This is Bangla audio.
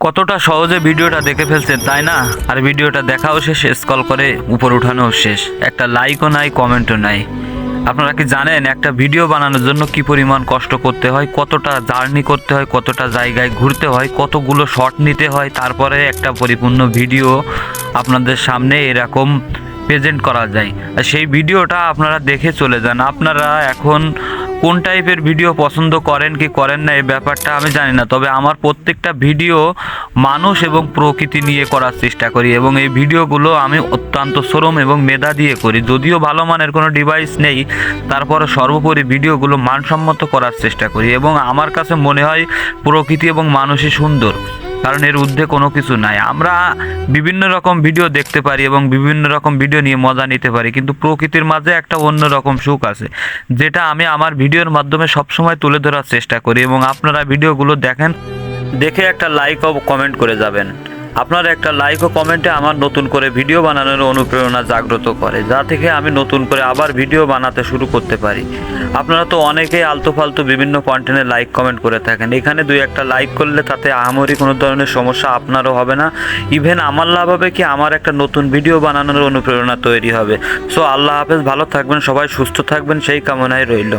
কতটা সহজে ভিডিওটা দেখে ফেলছেন তাই না? আর ভিডিওটা দেখাও শেষ, স্ক্রল করে উপর উঠানো শেষ, একটা লাইকও নাই, কমেন্টও নাই। আপনারা কি জানেন একটা ভিডিও বানানোর জন্য কি পরিমাণ কষ্ট করতে হয়, কতটা জার্নি করতে হয়, কতটা জায়গায় ঘুরতে হয়, কতগুলো শট নিতে হয়, তারপরে একটা পরিপূর্ণ ভিডিও আপনাদের সামনে এরকম প্রেজেন্ট করা যায়। আর সেই ভিডিওটা আপনারা দেখে চলে যান। আপনারা এখন কোন টাইপের ভিডিও পছন্দ করেন কি করেন না এই ব্যাপারটা আমি জানি না, তবে আমার প্রত্যেকটা ভিডিও মানুষ এবং প্রকৃতি নিয়ে করার চেষ্টা করি এবং এই ভিডিওগুলো আমি অত্যন্ত শ্রম এবং মেধা দিয়ে করি। যদিও ভালো মানের কোনো ডিভাইস নেই, তারপরে সর্বোপরি ভিডিওগুলো মানসম্মত করার চেষ্টা করি এবং আমার কাছে মনে হয় প্রকৃতি এবং মানুষই সুন্দর, কারণ এর ঊর্ধ্বে কোনো কিছু নাই। আমরা বিভিন্ন রকম ভিডিও দেখতে পারি এবং বিভিন্ন রকম ভিডিও নিয়ে মজা নিতে পারি, কিন্তু প্রকৃতির মাঝে একটা অন্য রকম সুখ আছে, যেটা আমি আমার ভিডিওর মাধ্যমে সবসময় তুলে ধরার চেষ্টা করি। এবং আপনারা ভিডিওগুলো দেখেন, দেখে একটা লাইক ও কমেন্ট করে যাবেন। আপনার একটা লাইক ও কমেন্টে আমার নতুন করে ভিডিও বানানোর অনুপ্রেরণা জাগ্রত করে, যা থেকে আমি নতুন করে আবার ভিডিও বানাতে শুরু করতে পারি। আপনারা তো অনেকেই আলতু ফালতু বিভিন্ন কন্টেন্টে লাইক কমেন্ট করে থাকেন, এখানে দুই একটা লাইক করলে তাতে আহামরি কোনো ধরনের সমস্যা আপনারও হবে না, ইভেন আমার লাভ হবে কি আমার একটা নতুন ভিডিও বানানোর অনুপ্রেরণা তৈরি হবে। সো আল্লাহ হাফেজ, ভালো থাকবেন সবাই, সুস্থ থাকবেন সেই কামনায় রইল।